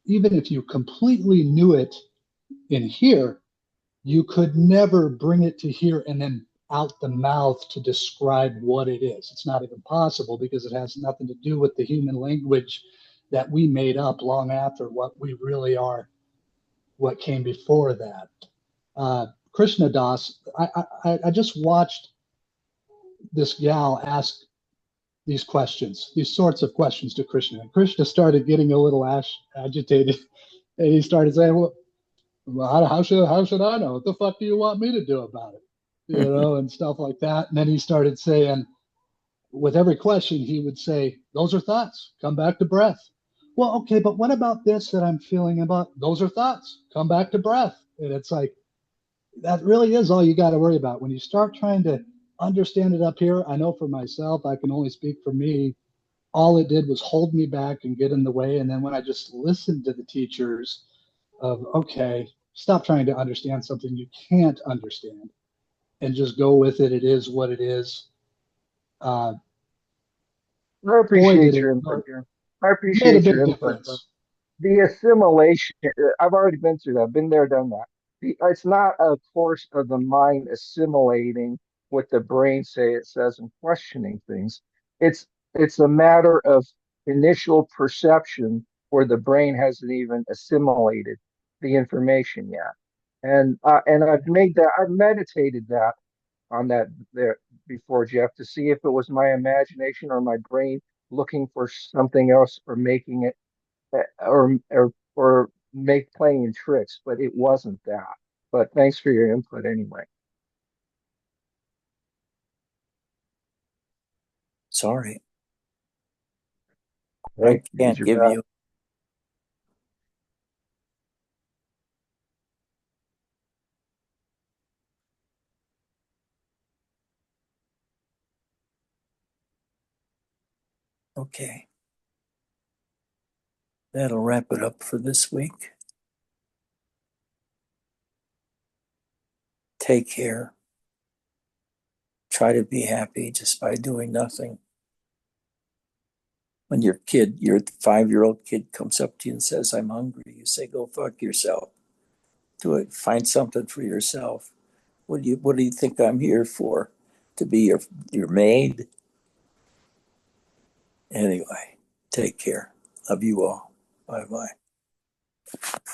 even if you completely knew it in here, you could never bring it to here and then out the mouth to describe what it is. It's not even possible because it has nothing to do with the human language that we made up long after what we really are, what came before that. Krishna Das, I just watched this gal ask these questions, these sorts of questions to Krishna. And Krishna started getting a little agitated, and he started saying, "Well, how should I know? What the fuck do you want me to do about it?" You know, and stuff like that. And then he started saying, with every question, he would say, "Those are thoughts. Come back to breath." Well, okay, but what about this that I'm feeling about? Those are thoughts. Come back to breath. And it's like, that really is all you got to worry about. When you start trying to understand it up here, I know for myself, I can only speak for me. All it did was hold me back and get in the way. And then when I just listened to the teachers of, okay, stop trying to understand something you can't understand and just go with it. It is what it is. Uh, I Boy, did appreciate it your input here. I made a appreciate your big input. difference. The assimilation, I've already been through that, been there, done that. It's not a course of the mind assimilating what the brain it says and questioning things. It's a matter of initial perception where the brain hasn't even assimilated the information yet. And I've meditated that on that there before, Jeff, to see if it was my imagination or my brain looking for something else or making it or make playing tricks, but it wasn't that. But thanks for your input anyway. Sorry, I Thank you. can't You're give back. you. Okay, that'll wrap it up for this week. Take care. Try to be happy just by doing nothing. When your 5-year-old kid comes up to you and says, "I'm hungry," you say, "Go fuck yourself. Do it. Find something for yourself. What do you think I'm here for? To be your maid?" Anyway, take care. Love you all. Bye bye.